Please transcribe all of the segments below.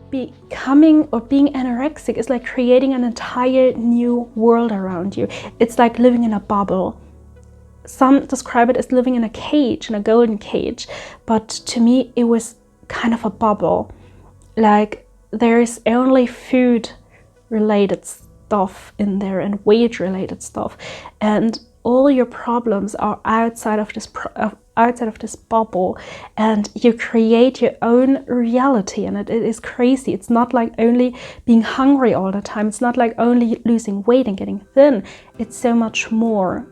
Becoming or being anorexic is like creating an entire new world around you. It's like living in a bubble. Some describe it as living in a cage, in a golden cage, but to me it was kind of a bubble. Like there's only food related stuff in there and weight related stuff, and all your problems are outside of this bubble, and you create your own reality, and it is crazy. It's not like only being hungry all the time. It's not like only losing weight and getting thin. It's so much more.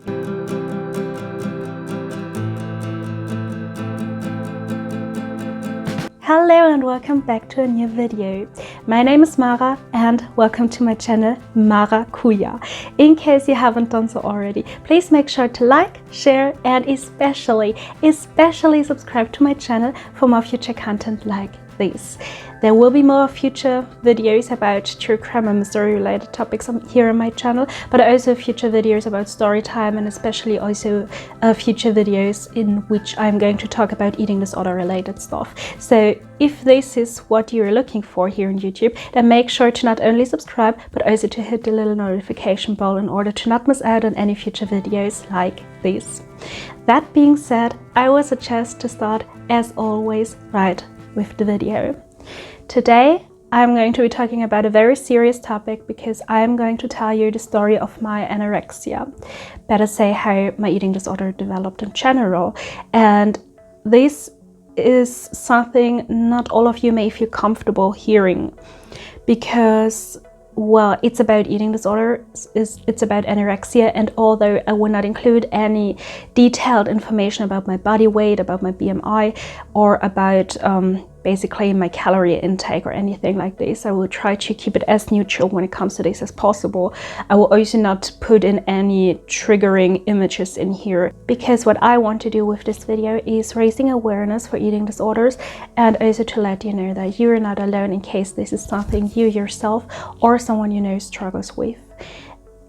Hello and welcome back to a new video. My name is Mara and welcome to my channel Mara Cuja. In case you haven't done so already, please make sure to like, share and especially subscribe to my channel for more future content like this. There will be more future videos about true crime and mystery related topics here on my channel, but also future videos about story time, and especially also future videos in which I'm going to talk about eating disorder related stuff. So if this is what you're looking for here on YouTube, then make sure to not only subscribe but also to hit the little notification bell in order to not miss out on any future videos like this. That being said, I would suggest to start as always right with the video. Today I'm going to be talking about a very serious topic because I'm going to tell you the story of my anorexia. Better say how my eating disorder developed in general. And this is something not all of you may feel comfortable hearing because, well, it's about eating disorder, it's about anorexia, and although I will not include any detailed information about my body weight, about my BMI, or about basically my calorie intake or anything like this, I will try to keep it as neutral when it comes to this as possible. I will also not put in any triggering images in here, because what I want to do with this video is raising awareness for eating disorders, and also to let you know that you are not alone in case this is something you yourself or someone you know struggles with.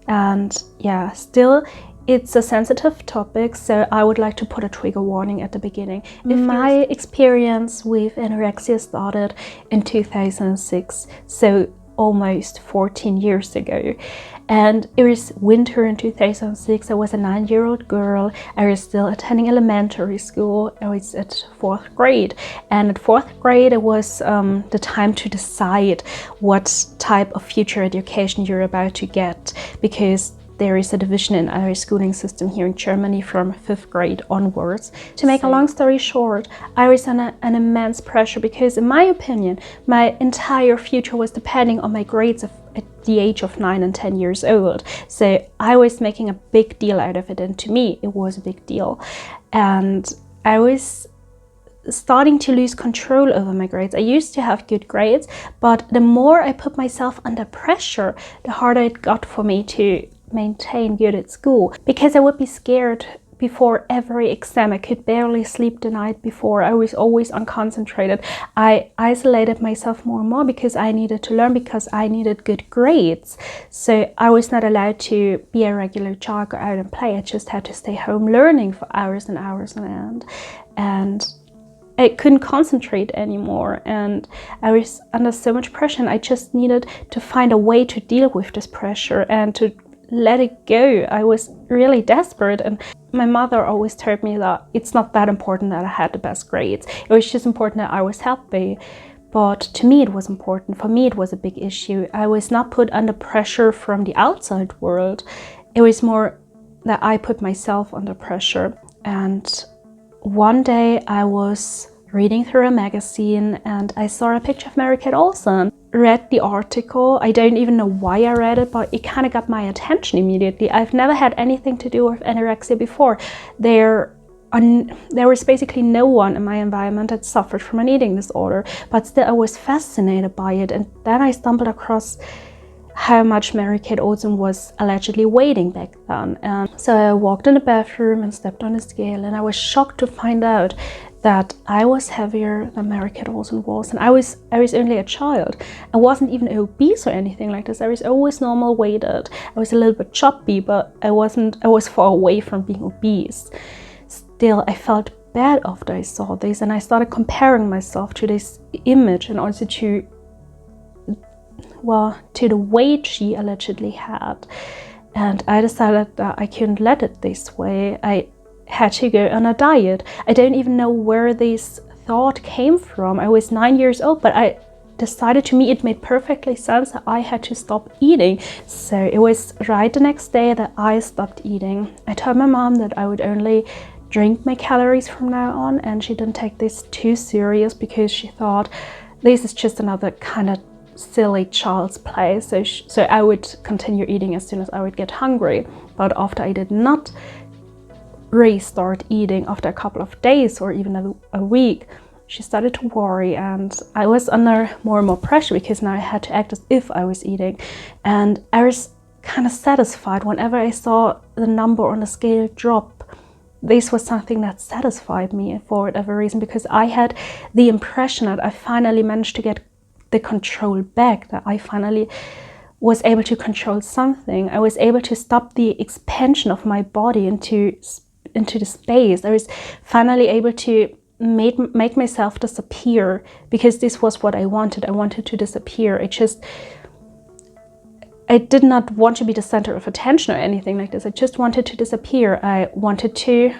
And yeah, still it's a sensitive topic, so I would like to put a trigger warning at the beginning. My experience with anorexia started in 2006, so almost 14 years ago. And it was winter in 2006. I was a 9-year-old girl. I was still attending elementary school. I was at 4th grade. And at 4th grade, it was the time to decide what type of future education you're about to get, because there is a division in our schooling system here in Germany from 5th grade onwards. To make a long story short, I was under an immense pressure because, in my opinion, my entire future was depending on my grades at the age of 9 and 10 years old. So I was making a big deal out of it, and to me it was a big deal. And I was starting to lose control over my grades. I used to have good grades, but the more I put myself under pressure, the harder it got for me to maintain good at school, because I would be scared before every exam. I could barely sleep the night before. I was always unconcentrated. I isolated myself more and more because I needed to learn, because I needed good grades. So I was not allowed to be a regular child, go out and play. I just had to stay home learning for hours and hours on end. And I couldn't concentrate anymore, and I was under so much pressure, and I just needed to find a way to deal with this pressure and to let it go. I was really desperate, and my mother always told me that it's not that important that I had the best grades. It was just important that I was healthy. But to me it was important. For me it was a big issue. I was not put under pressure from the outside world. It was more that I put myself under pressure. And one day I was reading through a magazine and I saw a picture of Mary Kate Olsen. Read the article. I don't even know why I read it, but it kind of got my attention immediately. I've never had anything to do with anorexia before. There was basically no one in my environment that suffered from an eating disorder, but still I was fascinated by it. And then I stumbled across how much Mary Kate Olsen was allegedly weighing back then. And so I walked in the bathroom and stepped on a scale, and I was shocked to find out that I was heavier than Mary Kate Olsen was, and I was only a child. I wasn't even obese or anything like this. I was always normal weighted. I was a little bit chubby, but I was far away from being obese. Still, I felt bad after I saw this, and I started comparing myself to this image and also to the weight she allegedly had. And I decided that I couldn't let it this way. I had to go on a diet. I don't even know where this thought came from. I was 9 years old, but I decided, to me it made perfectly sense that I had to stop eating. So it was right the next day that I stopped eating. I told my mom that I would only drink my calories from now on, and she didn't take this too serious because she thought this is just another kind of silly child's play. So I would continue eating as soon as I would get hungry. But after I did not restart eating, after a couple of days or even a week, she started to worry, and I was under more and more pressure because now I had to act as if I was eating. And I was kind of satisfied whenever I saw the number on the scale drop. This was something that satisfied me for whatever reason, because I had the impression that I finally managed to get the control back, that I finally was able to control something. I was able to stop the expansion of my body into the space. I was finally able to make myself disappear, because this was what I wanted. I wanted to disappear. I did not want to be the center of attention or anything like this. I just wanted to disappear. I wanted to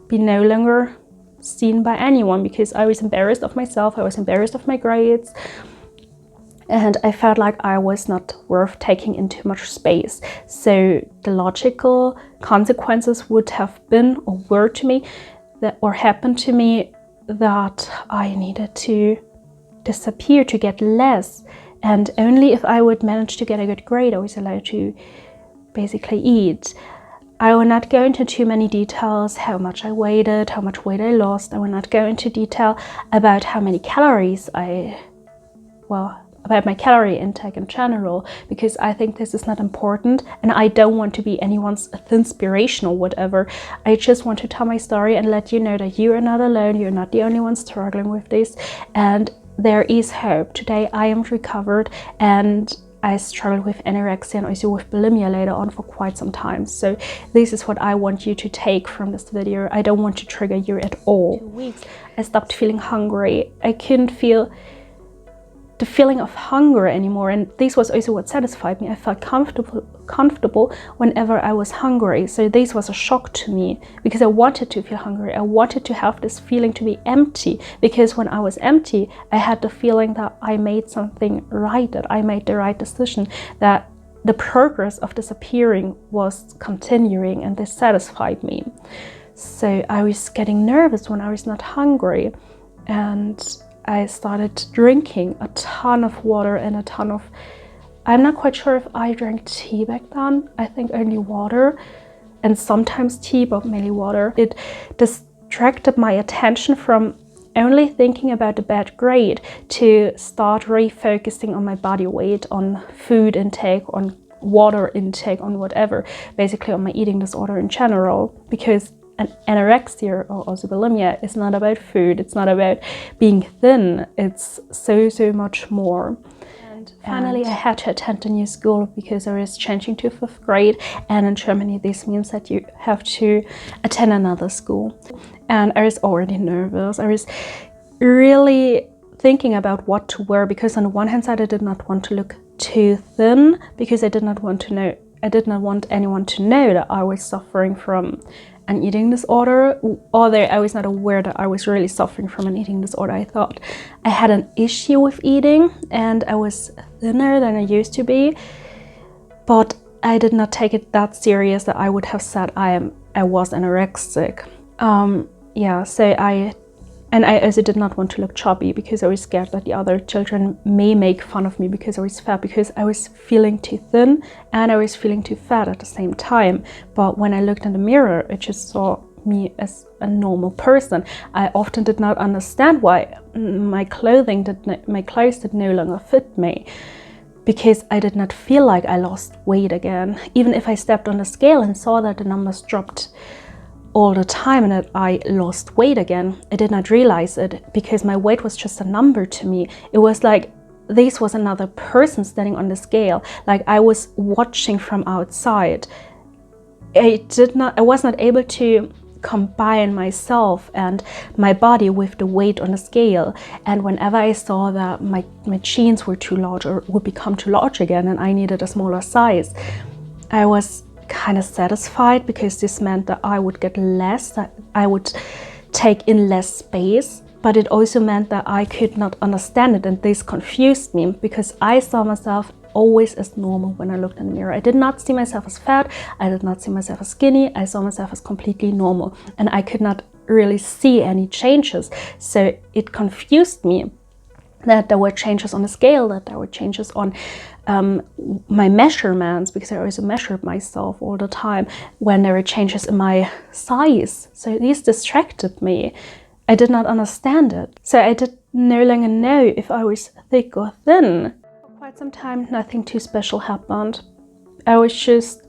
be no longer seen by anyone, because I was embarrassed of myself. I was embarrassed of my grades. And I felt like I was not worth taking in too much space. So the logical consequences would have been, or were to me, or happened to me, that I needed to disappear, to get less. And only if I would manage to get a good grade, I was allowed to basically eat. I will not go into too many details, how much I weighed, how much weight I lost. I will not go into detail about how many calories about my calorie intake in general, because I think this is not important, and I don't want to be anyone's inspiration or whatever. I just want to tell my story and let you know that you are not alone. You're not the only one struggling with this, and there is hope. Today I am recovered, and I struggled with anorexia and also with bulimia later on for quite some time. So this is what I want you to take from this video. I don't want to trigger you at all. 2 weeks I stopped feeling hungry. I couldn't feel the feeling of hunger anymore, and this was also what satisfied me. I felt comfortable whenever I was hungry. So this was a shock to me, because I wanted to feel hungry. I wanted to have this feeling to be empty, because when I was empty, I had the feeling that I made something right, that I made the right decision, that the progress of disappearing was continuing, and this satisfied me. So I was getting nervous when I was not hungry, and I started drinking a ton of water and a ton of, I'm not quite sure if I drank tea back then. I think only water, and sometimes tea, but mainly water. It distracted my attention from only thinking about the bad grade to start refocusing on my body weight, on food intake, on water intake, on whatever, basically on my eating disorder in general. Because anorexia or also bulimia is not about food, it's not about being thin, it's so much more. And finally I had to attend a new school, because I was changing to 5th grade, and in Germany this means that you have to attend another school. And I was already nervous. I was really thinking about what to wear, because on the one hand side I did not want to look too thin, because I did not want anyone to know that I was suffering from an eating disorder, although I was not aware that I was really suffering from an eating disorder. I thought I had an issue with eating, and I was thinner than I used to be, but I did not take it that serious that I would have said I was anorexic. I also did not want to look chubby, because I was scared that the other children may make fun of me because I was fat, because I was feeling too thin and I was feeling too fat at the same time. But when I looked in the mirror, I just saw me as a normal person. I often did not understand why my clothes did no longer fit me, because I did not feel like I lost weight again. Even if I stepped on the scale and saw that the numbers dropped all the time and that I lost weight again, I did not realize it, because my weight was just a number to me. It was like this was another person standing on the scale, like I was watching from outside. I was not able to combine myself and my body with the weight on the scale. And whenever I saw that my jeans were too large or would become too large again and I needed a smaller size, I was kind of satisfied, because this meant that I would get less, that I would take in less space. But it also meant that I could not understand it, and this confused me, because I saw myself always as normal when I looked in the mirror. I did not see myself as fat, I did not see myself as skinny, I saw myself as completely normal, and I could not really see any changes. So it confused me that there were changes on the scale, that there were changes on my measurements, because I also measured myself all the time, when there were changes in my size. So these distracted me. I did not understand it. So I did no longer know if I was thick or thin. For quite some time, nothing too special happened. I was just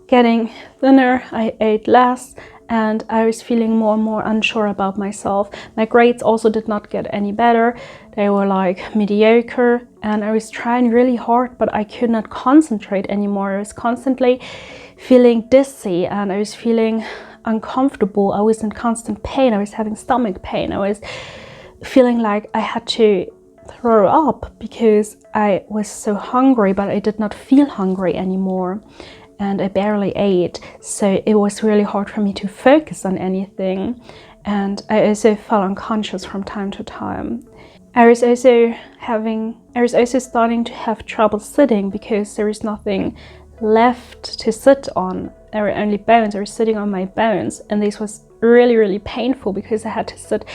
getting thinner, I ate less, and I was feeling more and more unsure about myself. My grades also did not get any better. They were like mediocre, and I was trying really hard, but I could not concentrate anymore. I was constantly feeling dizzy, and I was feeling uncomfortable. I was in constant pain. I was having stomach pain. I was feeling like I had to throw up because I was so hungry, but I did not feel hungry anymore. And I barely ate, so it was really hard for me to focus on anything. And I also felt unconscious from time to time. I was also starting to have trouble sitting, because there is nothing left to sit on. There were only bones. I was sitting on my bones, and this was really, really painful, because I had to sit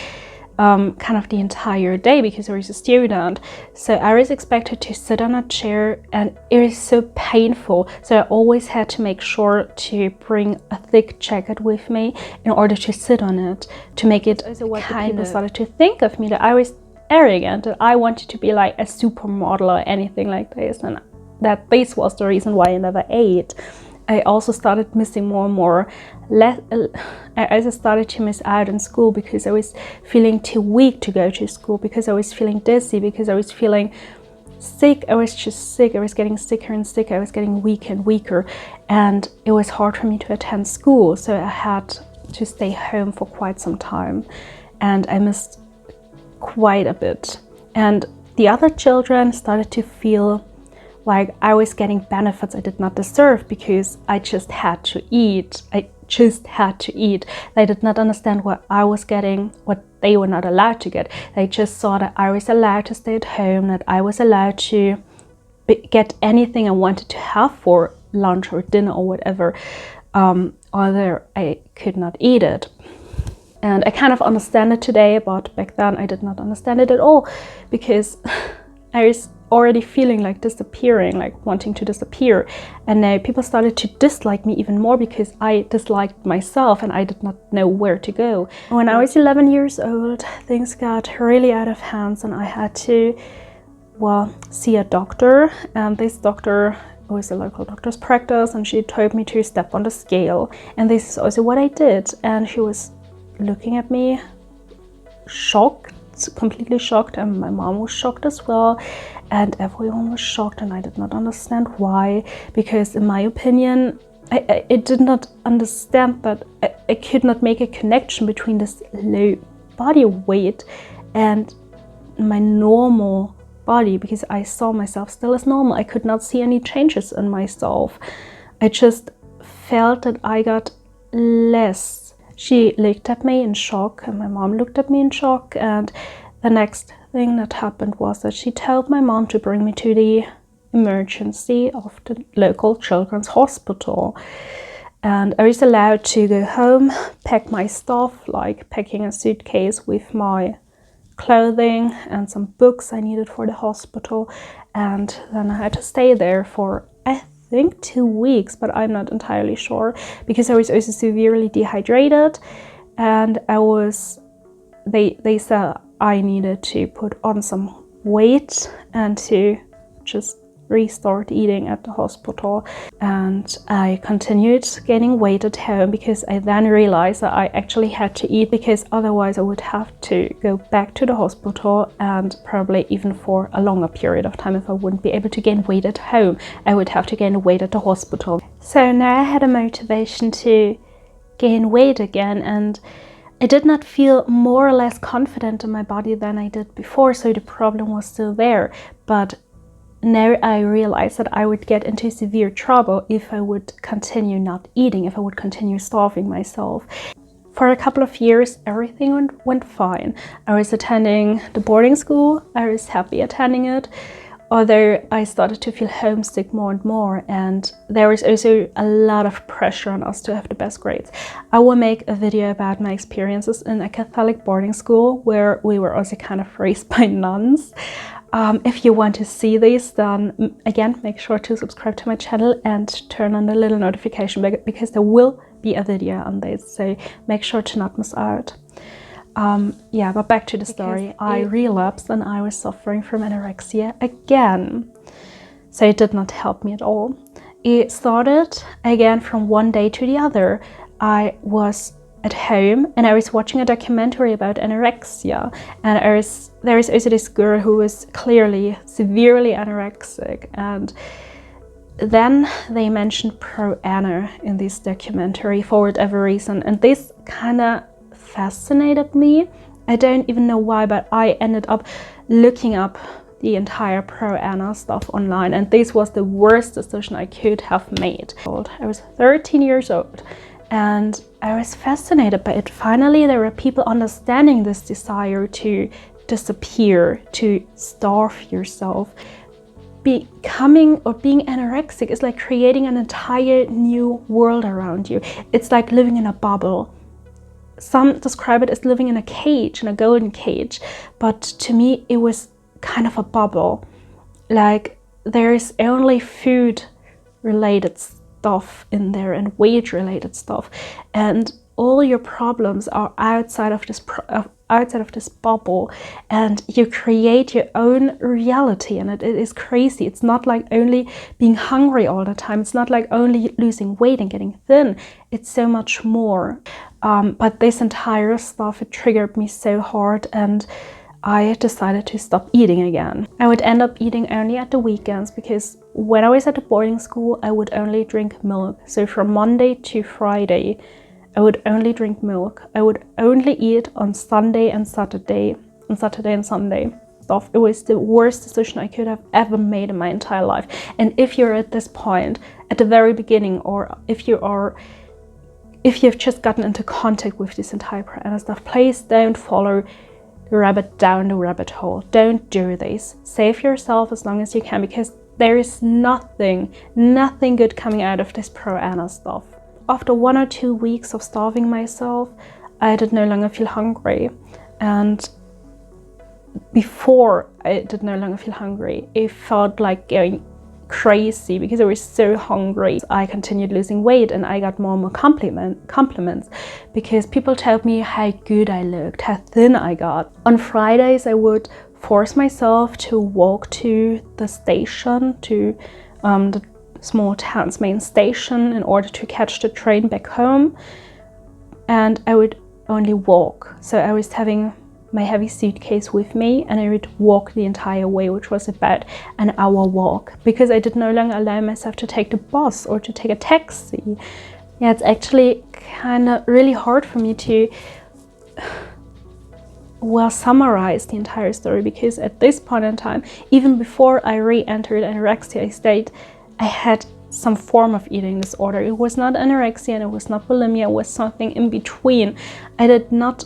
kind of the entire day, because I was a student. So I was expected to sit on a chair, and it was so painful. So I always had to make sure to bring a thick jacket with me in order to sit on it, to make it people started to think of me that I was arrogant, that I wanted to be like a supermodel or anything like this, and that this was the reason why I never ate. I also started missing more and more. I also started to miss out in school, because I was feeling too weak to go to school, because I was feeling dizzy, because I was feeling sick. I was just sick. I was getting sicker and sicker. I was getting weaker and weaker, and it was hard for me to attend school. So I had to stay home for quite some time, and I missed quite a bit. And the other children started to feel like I was getting benefits I did not deserve, because I just had to eat. I just had to eat. They did not understand what I was getting, what they were not allowed to get. They just saw that I was allowed to stay at home, that I was allowed to get anything I wanted to have for lunch or dinner or whatever, although I could not eat it. And I kind of understand it today, but back then I did not understand it at all, because I was already feeling like disappearing, like wanting to disappear. And now people started to dislike me even more, because I disliked myself and I did not know where to go. When I was 11 years old, things got really out of hands, and I had to, see a doctor. And this doctor was a local doctor's practice, and she told me to step on the scale. And this is also what I did. And she was looking at me shocked, completely shocked, and my mom was shocked as well, and everyone was shocked, and I did not understand why, because in my opinion I did not understand that I could not make a connection between this low body weight and my normal body, because I saw myself still as normal. I could not see any changes in myself. I just felt that I got less. She looked at me in shock, and my mom looked at me in shock, and the next thing that happened was that she told my mom to bring me to the emergency of the local children's hospital. And I was allowed to go home, pack my stuff, like packing a suitcase with my clothing and some books I needed for the hospital, and then I had to stay there for, I think, 2 weeks, but I'm not entirely sure, because I was also severely dehydrated, and they said I needed to put on some weight and to just restart eating at the hospital. And I continued gaining weight at home, because I then realized that I actually had to eat, because otherwise I would have to go back to the hospital, and probably even for a longer period of time. If I wouldn't be able to gain weight at home, I would have to gain weight at the hospital. So now I had a motivation to gain weight again, and I did not feel more or less confident in my body than I did before, so the problem was still there. But now I realized that I would get into severe trouble if I would continue not eating, if I would continue starving myself. For a couple of years, everything went fine. I was attending the boarding school, I was happy attending it, although I started to feel homesick more and more, and there was also a lot of pressure on us to have the best grades. I will make a video about my experiences in a Catholic boarding school where we were also kind of raised by nuns. If you want to see these, then again, make sure to subscribe to my channel and turn on the little notification bell, because there will be a video on this, so make sure to not miss out. Yeah, but back to the story. I relapsed and I was suffering from anorexia again. So it did not help me at all. It started again from one day to the other. I was at home and I was watching a documentary about anorexia, and there is also this girl who was clearly severely anorexic, and then they mentioned pro-ano in this documentary for whatever reason, and this kind of fascinated me. I don't even know why, but I ended up looking up the entire pro-ano stuff online, and this was the worst decision I could have made. I was 13 years old and I was fascinated by it. Finally, there were people understanding this desire to disappear, to starve yourself. Becoming or being anorexic is like creating an entire new world around you. It's like living in a bubble. Some describe it as living in a cage, in a golden cage, but to me it was kind of a bubble. Like there is only food related stuff in there and weight related stuff, and all your problems are outside of this bubble, and you create your own reality, and it is crazy. It's not like only being hungry all the time. It's not like only losing weight and getting thin. It's so much more. But this entire stuff, it triggered me so hard, and I decided to stop eating again. I would end up eating only at the weekends, because when I was at the boarding school, I would only drink milk. So from Monday to Friday, I would only drink milk. I would only eat on Sunday and Saturday, and Sunday. It was the worst decision I could have ever made in my entire life. And if you're at this point, at the very beginning, or if you've just gotten into contact with this entire pro-ano stuff, please don't follow the rabbit down the rabbit hole. Don't do this. Save yourself as long as you can, because there is nothing good coming out of this pro-ano stuff. After 1 or 2 weeks of starving myself, I did no longer feel hungry. And before I did no longer feel hungry, it felt like going crazy because I was so hungry. I continued losing weight, and I got more and more compliments because people told me how good I looked, how thin I got. On Fridays, I would force myself to walk to the station, to the small town's main station, in order to catch the train back home, and I would only walk. So I was having my heavy suitcase with me, and I would walk the entire way, which was about an hour walk, because I did no longer allow myself to take the bus or to take a taxi. Yeah, it's actually kind of really hard for me to summarize the entire story, because at this point in time, even before I re-entered anorexia state, I had some form of eating disorder. It was not anorexia and it was not bulimia, it was something in between. I did not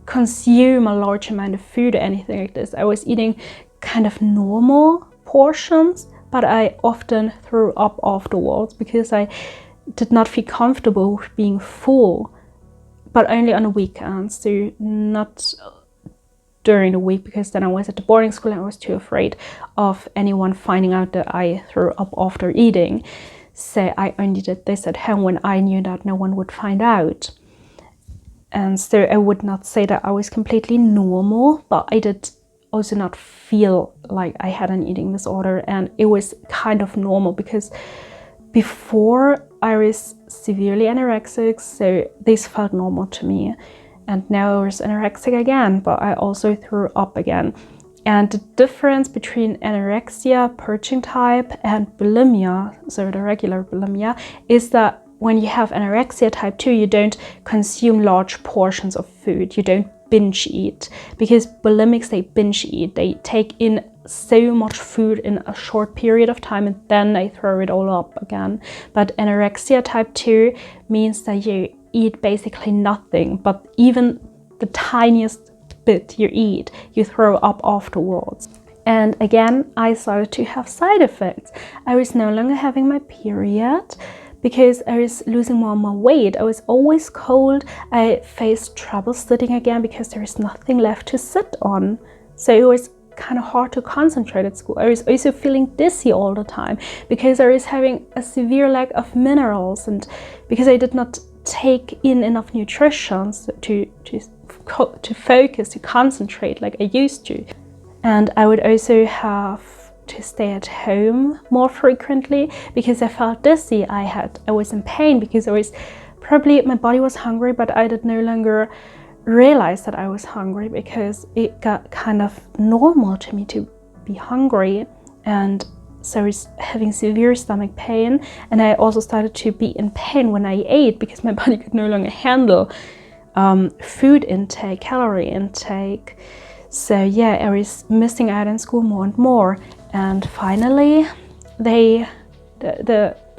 consume a large amount of food or anything like this. I was eating kind of normal portions, but I often threw up afterwards because I did not feel comfortable with being full, but only on the weekends, so not during the week, because then I was at the boarding school and I was too afraid of anyone finding out that I threw up after eating. So I only did this at home when I knew that no one would find out. And so I would not say that I was completely normal, but I did also not feel like I had an eating disorder, and it was kind of normal because before I was severely anorexic, so this felt normal to me. And now I was anorexic again, but I also threw up again. And the difference between anorexia, purging type, and bulimia, so the regular bulimia, is that when you have anorexia type 2, you don't consume large portions of food. You don't binge eat, because bulimics, they binge eat. They take in so much food in a short period of time and then they throw it all up again. But anorexia type 2 means that you eat basically nothing, but even the tiniest bit you eat, you throw up afterwards. And again, I started to have side effects. I was no longer having my period because I was losing more and more weight. I was always cold. I faced trouble sitting again because there is nothing left to sit on. So it was kind of hard to concentrate at school. I was also feeling dizzy all the time because I was having a severe lack of minerals, and because I did not take in enough nutrition to focus, to concentrate like I used to. And I would also have to stay at home more frequently because I felt dizzy. I was in pain because my body was hungry, but I did no longer realize that I was hungry because it got kind of normal to me to be hungry. And so I was having severe stomach pain, and I also started to be in pain when I ate because my body could no longer handle food intake, calorie intake. So yeah, I was missing out in school more and more. And finally, the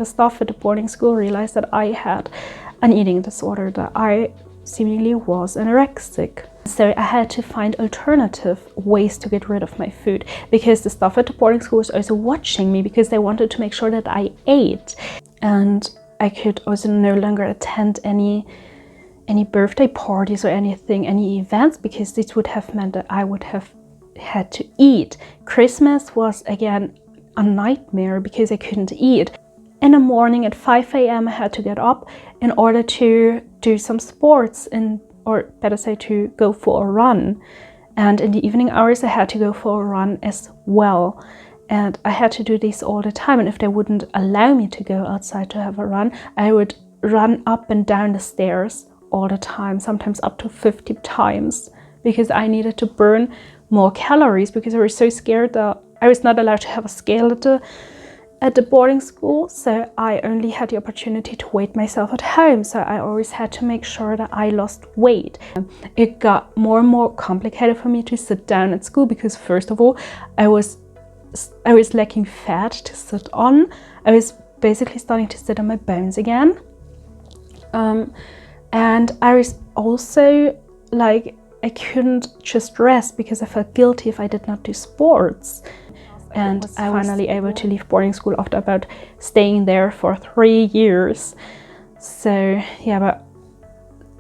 staff at the boarding school realized that I had an eating disorder, that I seemingly was anorexic. So I had to find alternative ways to get rid of my food, because the staff at the boarding school was also watching me because they wanted to make sure that I ate. And I could also no longer attend any birthday parties or anything, any events, because this would have meant that I would have had to eat. Christmas was again a nightmare because I couldn't eat. In the morning at 5 a.m. I had to get up in order to do some sports, or better say, to go for a run. And in the evening hours I had to go for a run as well. And I had to do this all the time. And if they wouldn't allow me to go outside to have a run, I would run up and down the stairs all the time, sometimes up to 50 times, because I needed to burn more calories, because I was so scared that I was not allowed to have a scale at the boarding school. So I only had the opportunity to weigh myself at home. So I always had to make sure that I lost weight. It got more and more complicated for me to sit down at school, because first of all, I was lacking fat to sit on. I was basically starting to sit on my bones again. And I was also like, I couldn't just rest because I felt guilty if I did not do sports. And I was finally able to leave boarding school after about staying there for 3 years. So yeah, but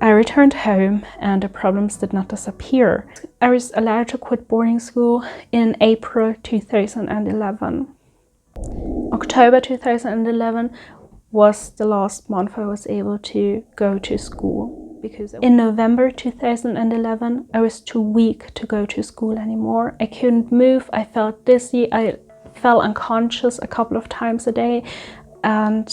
I returned home and the problems did not disappear. I was allowed to quit boarding school in April 2011. October 2011 was the last month I was able to go to school, because in November 2011 I was too weak to go to school anymore. I couldn't move, I felt dizzy, I fell unconscious a couple of times a day, and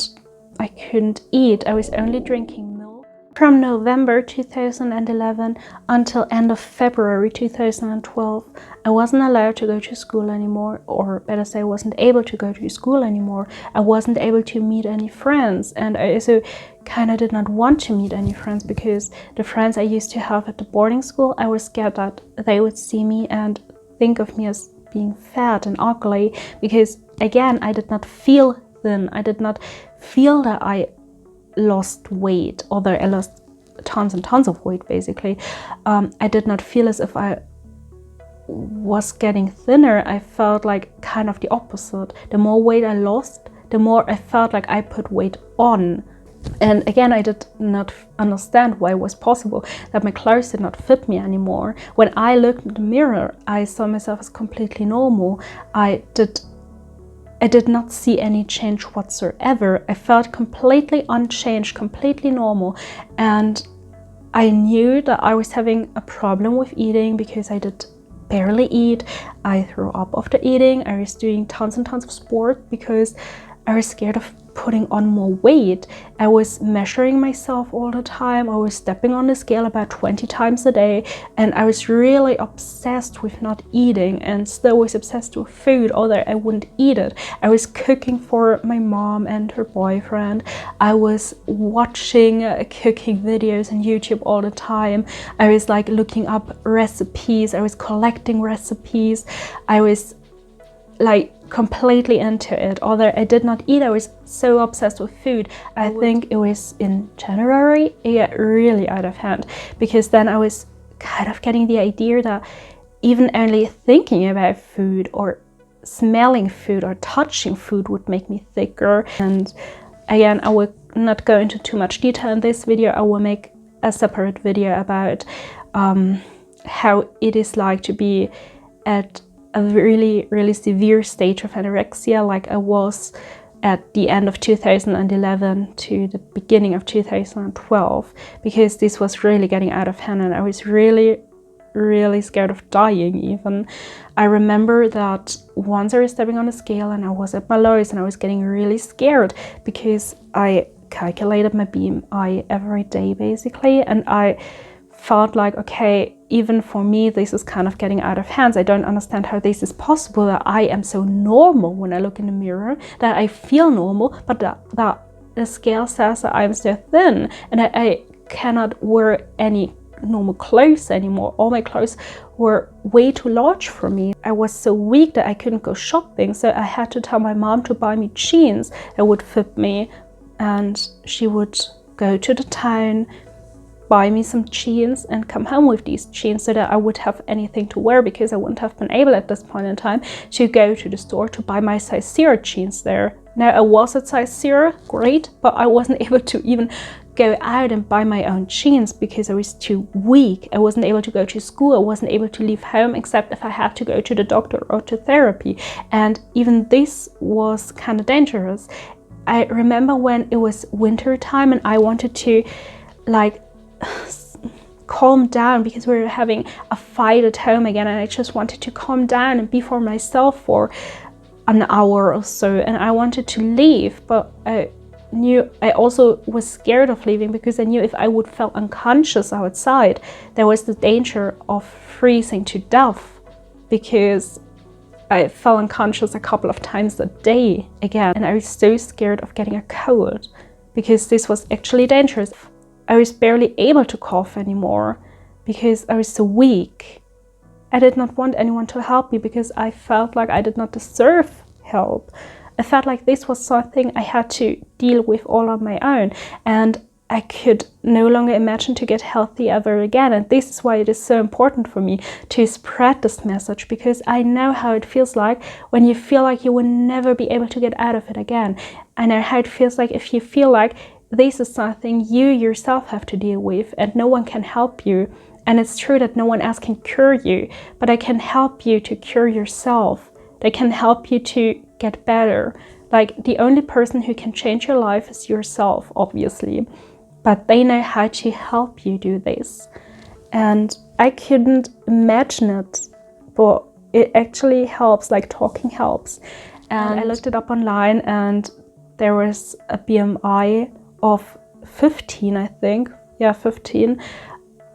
I couldn't eat. I was only drinking milk. From November 2011 until end of February 2012, I wasn't allowed to go to school anymore, or better say, I wasn't able to go to school anymore. I wasn't able to meet any friends, and I also kind of did not want to meet any friends, because the friends I used to have at the boarding school, I was scared that they would see me and think of me as being fat and ugly, because again, I did not feel thin. I did not feel that I lost weight, although I lost tons and tons of weight basically. I did not feel as if I was getting thinner. I felt like kind of the opposite. The more weight I lost, the more I felt like I put weight on. And again, I did not understand why it was possible that my clothes did not fit me anymore. When I looked in the mirror, I saw myself as completely normal. I did not see any change whatsoever. I felt completely unchanged, completely normal. And I knew that I was having a problem with eating because I did barely eat. I threw up after eating. I was doing tons and tons of sport because I was scared of putting on more weight. I was measuring myself all the time. I was stepping on the scale about 20 times a day, and I was really obsessed with not eating, and still was obsessed with food, although I wouldn't eat it. I was cooking for my mom and her boyfriend. I was watching cooking videos on YouTube all the time. I was like looking up recipes. I was collecting recipes. I was like completely into it. Although I did not eat, I was so obsessed with food. I think it was in January it got really out of hand, because then I was kind of getting the idea that even only thinking about food or smelling food or touching food would make me thicker. And again, I will not go into too much detail in this video. I will make a separate video about how it is like to be at a really severe stage of anorexia, like I was at the end of 2011 to the beginning of 2012, because this was really getting out of hand, and I was really scared of dying even. I remember that once I was stepping on a scale and I was at my lowest, and I was getting really scared because I calculated my BMI every day basically, and I felt like, okay, even for me this is kind of getting out of hands. I don't understand how this is possible, that I am so normal when I look in the mirror, that I feel normal, but that the scale says that I'm so thin, and I cannot wear any normal clothes anymore. All my clothes were way too large for me. I was so weak that I couldn't go shopping, so I had to tell my mom to buy me jeans that would fit me, and she would go to the town, buy me some jeans, and come home with these jeans so that I would have anything to wear, because I wouldn't have been able at this point in time to go to the store to buy my size 0 jeans there. Now I was at size 0, great, but I wasn't able to even go out and buy my own jeans because I was too weak. I wasn't able to go to school. I wasn't able to leave home except if I had to go to the doctor or to therapy. And even this was kind of dangerous. I remember when it was winter time and I wanted to like calm down because we were having a fight at home again, and I just wanted to calm down and be for myself for an hour or so, and I wanted to leave, but I knew I also was scared of leaving because I knew if I would feel unconscious outside, there was the danger of freezing to death, because I fell unconscious a couple of times a day again, and I was so scared of getting a cold because this was actually dangerous. I was barely able to cough anymore because I was so weak. I did not want anyone to help me because I felt like I did not deserve help. I felt like this was something I had to deal with all on my own, and I could no longer imagine to get healthy ever again. And this is why it is so important for me to spread this message, because I know how it feels like when you feel like you will never be able to get out of it again. I know how it feels like if you feel like this is something you yourself have to deal with and no one can help you. And it's true that no one else can cure you, but I can help you to cure yourself. They can help you to get better. Like, the only person who can change your life is yourself, obviously, but they know how to help you do this. And I couldn't imagine it, but it actually helps, like talking helps. And I looked it up online, and there was a BMI of 15, I think. Yeah, 15.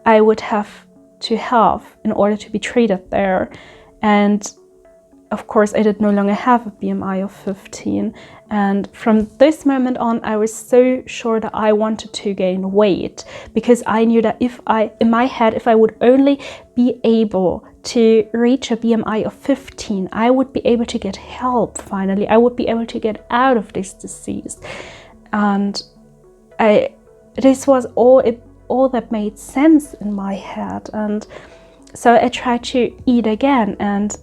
I would have to have in order to be treated there. And of course, I did no longer have a BMI of 15. And from this moment on, I was so sure that I wanted to gain weight, because I knew that in my head, if I would only be able to reach a BMI of 15, I would be able to get help finally. I would be able to get out of this disease. And this was all that made sense in my head. And so I tried to eat again, and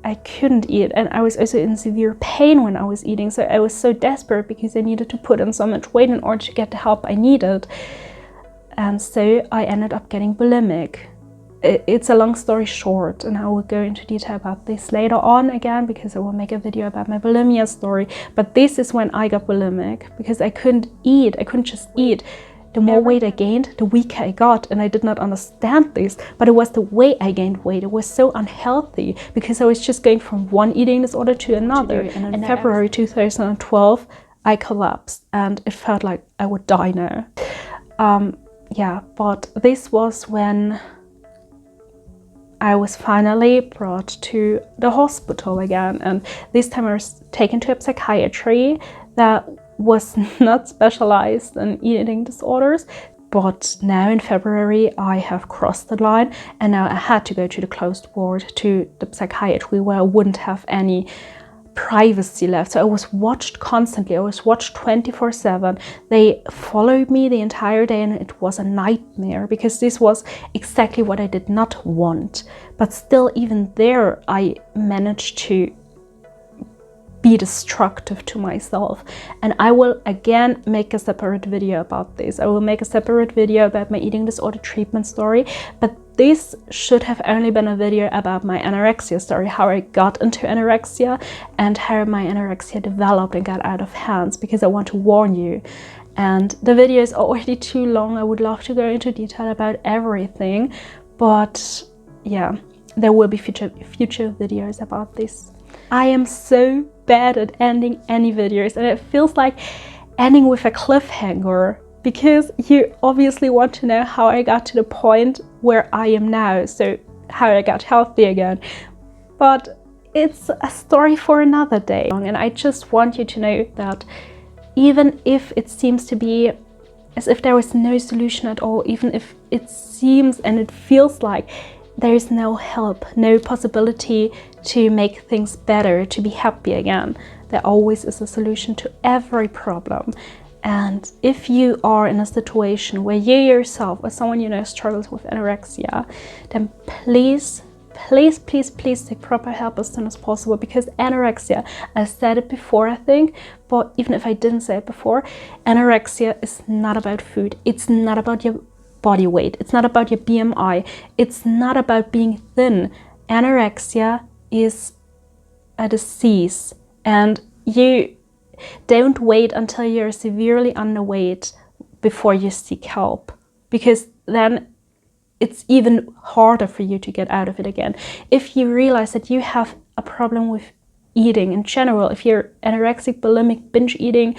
I couldn't eat, and I was also in severe pain when I was eating, so I was so desperate because I needed to put on so much weight in order to get the help I needed. And so I ended up getting bulimic. It's a long story short, and I will go into detail about this later on again, because I will make a video about my bulimia story. But this is when I got bulimic, because I couldn't eat. I couldn't just eat. The more weight I gained, the weaker I got, and I did not understand this, but it was the way I gained weight. It was so unhealthy because I was just going from one eating disorder to another. And in February 2012, I collapsed and it felt like I would die now. Yeah, but this was when I was finally brought to the hospital again, and this time I was taken to a psychiatry that was not specialized in eating disorders. But now in February I have crossed the line, and now I had to go to the closed ward, to the psychiatry, where I wouldn't have any privacy left. So I was watched constantly. I was watched 24/7. They followed me the entire day, and it was a nightmare because this was exactly what I did not want. But still, even there, I managed to be destructive to myself. And I will again make a separate video about this. I will make a separate video about my eating disorder treatment story, but this should have only been a video about my anorexia story, how I got into anorexia and how my anorexia developed and got out of hands, because I want to warn you. And the video is already too long. I would love to go into detail about everything, but yeah, there will be future videos about this. I am so bad at ending any videos, and it feels like ending with a cliffhanger, because you obviously want to know how I got to the point where I am now, so how I got healthy again. But it's a story for another day, and I just want you to know that even if it seems to be as if there is no solution at all, even if it seems and it feels like there is no help, no possibility to make things better, to be happy again, there always is a solution to every problem. And if you are in a situation where you yourself or someone you know struggles with anorexia, then please take proper help as soon as possible, because anorexia, I said it before I think, but even if I didn't say it before, anorexia is not about food. It's not about your body weight. It's not about your BMI. It's not about being thin. Anorexia is a disease, and you don't wait until you're severely underweight before you seek help, because then it's even harder for you to get out of it again. If you realize that you have a problem with eating in general, if you're anorexic, bulimic, binge eating,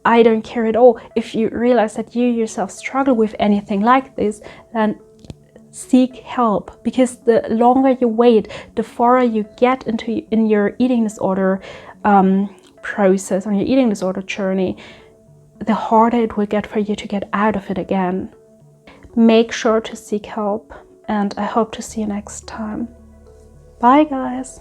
I don't care at all. If you realize that you yourself struggle with anything like this, then seek help, because the longer you wait, the farther you get in your eating disorder process, on your eating disorder journey, the harder it will get for you to get out of it again. Make sure to seek help, and I hope to see you next time. Bye guys.